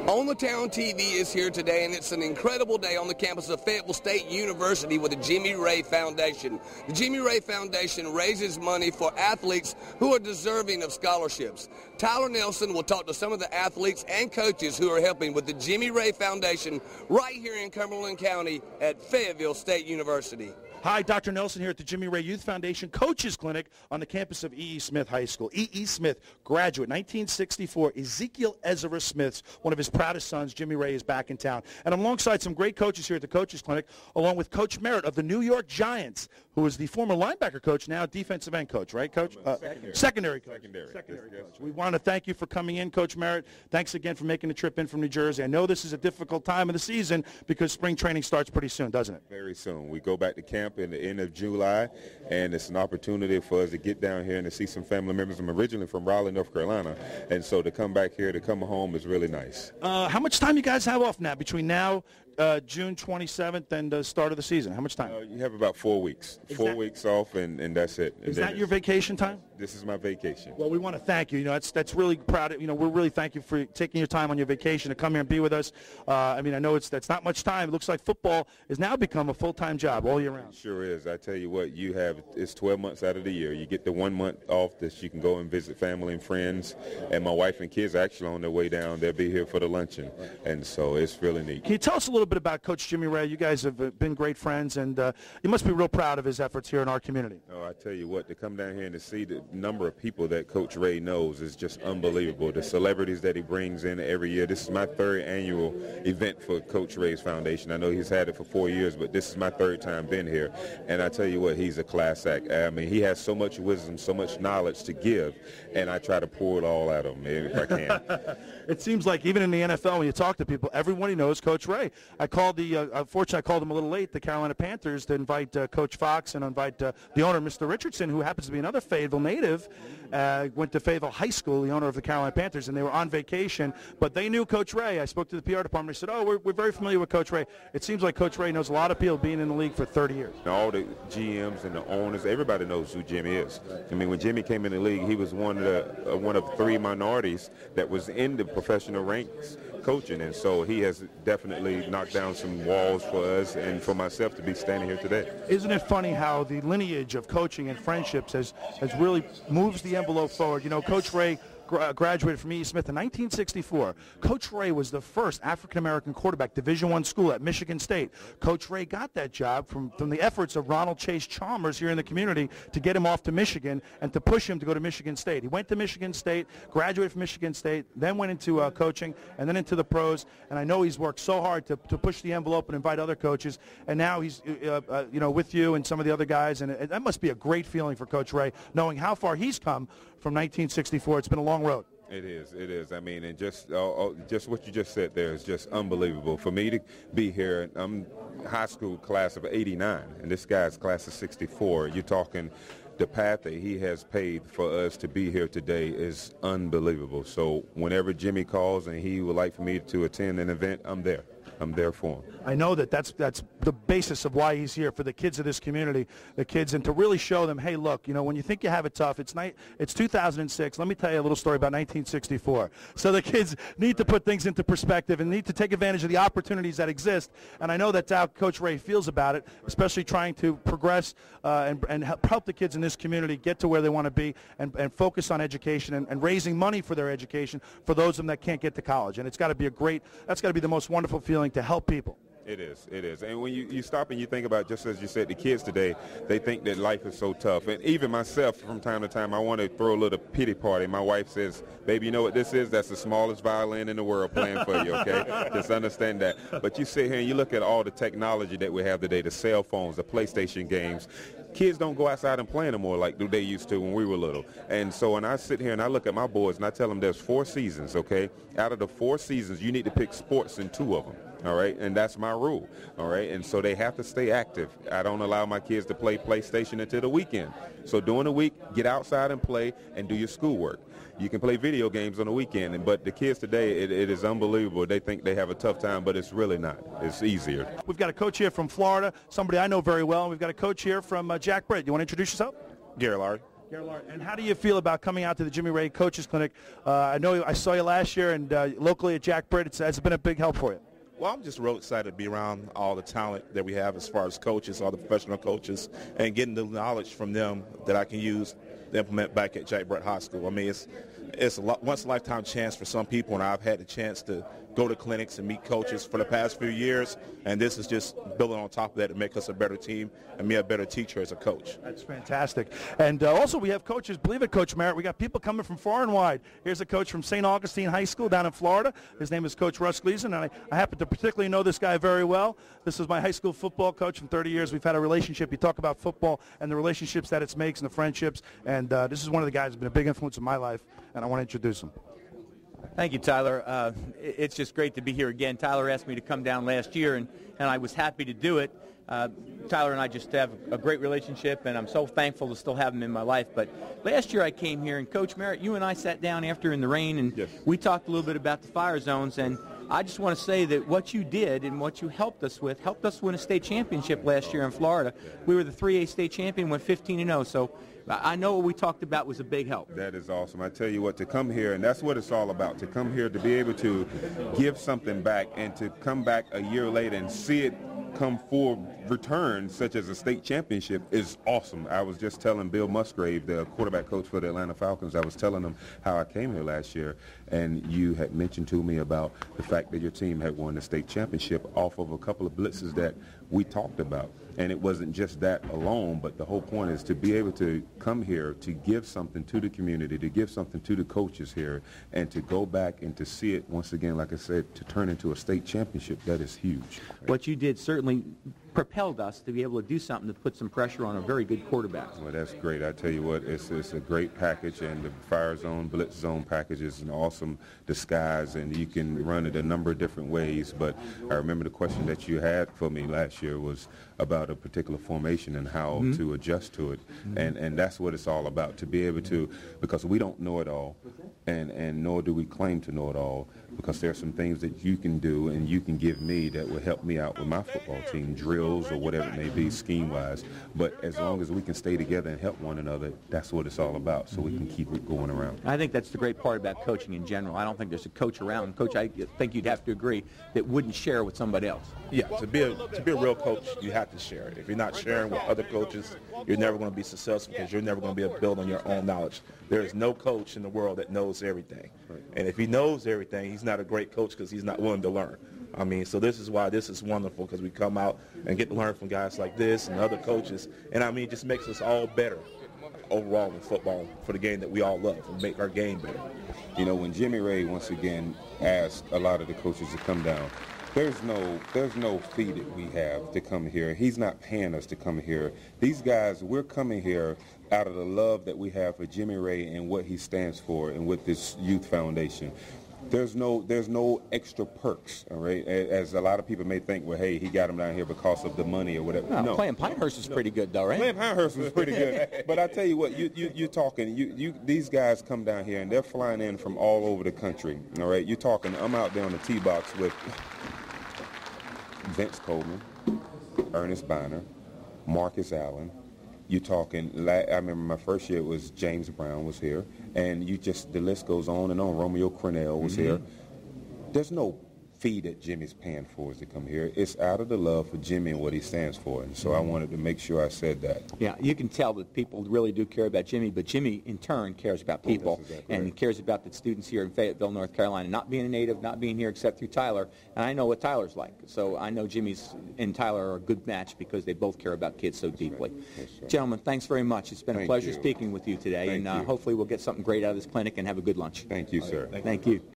On the Town TV is here today, and it's an incredible day on the campus of Fayetteville State University with the Jimmy Raye Foundation. The Jimmy Raye Foundation raises money for athletes who are deserving of scholarships. Tyler Nelson will talk to some of the athletes and coaches who are helping with the Jimmy Raye Foundation right here in Cumberland County at Fayetteville State University. Hi, Dr. Nelson here at the Jimmy Raye Youth Foundation Coaches Clinic on the campus of E.E. Smith High School. E.E. Smith, graduate, 1964. Ezekiel Ezra Smith's one of his proudest sons, Jimmy Raye, is back in town. And I'm alongside some great coaches here at the Coaches Clinic, along with Coach Merritt of the New York Giants, who is the former linebacker coach, now defensive end coach, right, Coach? Secondary coach. Secondary coach. We want to thank you for coming in, Coach Merritt. Thanks again for making the trip in from New Jersey. I know this is a difficult time of the season because spring training starts pretty soon, doesn't it? Very soon. We go back to camp in the end of July, and it's an opportunity for us to get down here and to see some family members. I'm originally from Raleigh, North Carolina, and so to come back here, to come home is really nice. How much time you guys have off now between now, June 27th, and the start of the season? How much time? You have about 4 weeks. 4 weeks off, and that's it. Is that your vacation time? This is my vacation. Well, we want to thank you. You know, that's really proud of, we're really thank you for taking your time on your vacation to come here and be with us. I know that's not much time. It looks like football has now become a full-time job all year round. It sure is. I tell you what, it's 12 months out of the year. You get the 1 month off that you can go and visit family and friends. And my wife and kids are actually on their way down. They'll be here for the luncheon. And so it's really neat. Can you tell us a little bit about Coach Jimmy Raye? You guys have been great friends, and you must be real proud of his efforts here in our community. Oh, I tell you what, to come down here and to see the number of people that Coach Raye knows is just unbelievable. The celebrities that he brings in every year. This is my third annual event for Coach Raye's foundation. I know he's had it for 4 years, but this is my third time being here. And I tell you what, he's a class act. I mean, he has so much wisdom, so much knowledge to give, and I try to pour it all out of him if I can. It seems like even in the NFL, when you talk to people, everybody knows Coach Raye. I called unfortunately, I called him a little late, the Carolina Panthers, to invite Coach Fox and invite the owner, Mr. Richardson, who happens to be another Fayetteville native, went to Fayetteville High School, the owner of the Carolina Panthers, and they were on vacation, but they knew Coach Raye. I spoke to the PR department. They said, we're very familiar with Coach Raye. It seems like Coach Raye knows a lot of people being in the league for 30 years. All the GMs and the owners, everybody knows who Jimmy is. I mean, when Jimmy came in the league, he was one of 3 minorities that was in the professional ranks coaching, and so he has definitely knocked down some walls for us and for myself to be standing here today. Isn't it funny how the lineage of coaching and friendships has really moves the envelope forward? You know, Coach Raye graduated from E.E. Smith in 1964. Coach Raye was the first African-American quarterback, Division I school at Michigan State. Coach Raye got that job from the efforts of Ronald Chase Chalmers here in the community to get him off to Michigan and to push him to go to Michigan State. He went to Michigan State, graduated from Michigan State, then went into coaching and then into the pros. And I know he's worked so hard to push the envelope and invite other coaches. And now he's with you and some of the other guys. And that must be a great feeling for Coach Raye, knowing how far he's come from 1964. It's been a long road. It is. I mean, and just what you just said there is just unbelievable. For me to be here, I'm high school class of 89, and this guy's class of 64. You're talking the path that he has paved for us to be here today is unbelievable. So whenever Jimmy calls and he would like for me to attend an event, I'm there. I'm there for him. I know that's the basis of why he's here, for the kids of this community, the kids, and to really show them, hey, look, when you think you have it tough, it's 2006. Let me tell you a little story about 1964. So the kids need to put things into perspective and need to take advantage of the opportunities that exist. And I know that's how Coach Raye feels about it, especially trying to progress and help the kids in this community get to where they want to be and focus on education and raising money for their education for those of them that can't get to college. And it's got to be that's got to be the most wonderful feeling to help people. It is. And when you stop and you think about, just as you said, the kids today, they think that life is so tough. And even myself, from time to time, I want to throw a little pity party. My wife says, baby, you know what this is? That's the smallest violin in the world playing for you, okay? Just understand that. But you sit here and you look at all the technology that we have today, the cell phones, the PlayStation games. Kids don't go outside and play anymore like they used to when we were little. And so when I sit here and I look at my boys and I tell them there's 4 seasons, okay? Out of the 4 seasons, you need to pick sports in 2 of them. All right, and that's my rule, all right, and so they have to stay active. I don't allow my kids to play PlayStation until the weekend. So during the week, get outside and play and do your schoolwork. You can play video games on the weekend, but the kids today, it is unbelievable. They think they have a tough time, but it's really not. It's easier. We've got a coach here from Florida, somebody I know very well, and we've got a coach here from Jack Britt. You want to introduce yourself? Gary Lowry. And how do you feel about coming out to the Jimmy Raye Coaches Clinic? I know I saw you last year, and locally at Jack Britt, it's been a big help for you. Well, I'm just real excited to be around all the talent that we have as far as coaches, all the professional coaches, and getting the knowledge from them that I can use to implement back at Jack Britt High School. I mean, it's a once-in-a-lifetime chance for some people, and I've had the chance to go to clinics and meet coaches for the past few years, and this is just building on top of that to make us a better team and me a better teacher as a coach. That's fantastic. And also we have coaches, believe it, Coach Merritt, we got people coming from far and wide. Here's a coach from St. Augustine High School down in Florida. His name is Coach Russ Gleason, and I happen to particularly know this guy very well. This is my high school football coach from 30 years. We've had a relationship. You talk about football and the relationships that it makes and the friendships, and this is one of the guys who's been a big influence in my life, and I want to introduce him. Thank you, Tyler. It's just great to be here again. Tyler asked me to come down last year, and I was happy to do it. Tyler and I just have a great relationship, and I'm so thankful to still have him in my life. But last year I came here, and Coach Merritt, you and I sat down after in the rain, and yes, we talked a little bit about the fire zones. And I just want to say that what you did and what you helped us win a state championship last year in Florida. We were the 3A state champion, went 15-0. So I know what we talked about was a big help. That is awesome. I tell you what, to come here, and that's what it's all about, to come here to be able to give something back and to come back a year later and see it come full return, such as a state championship, is awesome. I was just telling Bill Musgrave, the quarterback coach for the Atlanta Falcons, I was telling him how I came here last year, and you had mentioned to me about the fact that your team had won the state championship off of a couple of blitzes that we talked about. And it wasn't just that alone, but the whole point is to be able to come here to give something to the community, to give something to the coaches here, and to go back and to see it, once again, like I said, to turn into a state championship. That is huge. What you did certainly propelled us to be able to do something to put some pressure on a very good quarterback. Well, that's great. I tell you what, it's a great package, and the fire zone, blitz zone package is an awesome disguise, and you can run it a number of different ways. But I remember the question that you had for me last year was about a particular formation and how to adjust to it, and that's what it's all about, to be able to, because we don't know it all, and nor do we claim to know it all, because there are some things that you can do and you can give me that will help me out with my football team, drills or whatever it may be, scheme-wise. But as long as we can stay together and help one another, that's what it's all about, so we can keep it going around. I think that's the great part about coaching in general. I don't think there's a coach around, Coach, I think you'd have to agree, that wouldn't share with somebody else. Yeah, to be a real coach, you have to share it. If you're not sharing with other coaches, you're never going to be successful, because you're never going to be able to build on your own knowledge. There is no coach in the world that knows everything. And if he knows everything, he's not a great coach, because he's not willing to learn. I mean, so this is why this is wonderful, because we come out and get to learn from guys like this and other coaches. And, I mean, it just makes us all better overall in football for the game that we all love, and make our game better. You know, when Jimmy Raye once again asked a lot of the coaches to come down, there's no fee that we have to come here. He's not paying us to come here. These guys, we're coming here out of the love that we have for Jimmy Raye and what he stands for, and with this youth foundation. There's no extra perks, all right? As a lot of people may think, well, hey, he got him down here because of the money or whatever. No, playing Pinehurst is pretty good, though, right? Playing Pinehurst was pretty good. But I tell you what, you're talking, these guys come down here and they're flying in from all over the country, all right? You're talking, I'm out there on the tee box with Vince Coleman, Ernest Biner, Marcus Allen. You're talking, I remember my first year was James Brown was here, and the list goes on and on. Romeo Cornell was here. There's no fee that Jimmy's paying for us to come here. It's out of the love for Jimmy and what he stands for, and so I wanted to make sure I said that. Yeah, you can tell that people really do care about Jimmy, but Jimmy, in turn, cares about people, and he cares about the students here in Fayetteville, North Carolina, not being a native, not being here except through Tyler, and I know what Tyler's like, so I know Jimmy's and Tyler are a good match because they both care about kids so deeply. Gentlemen, thanks very much. It's been a pleasure speaking with you today, and hopefully we'll get something great out of this clinic and have a good lunch. Thank you, sir. Thank you.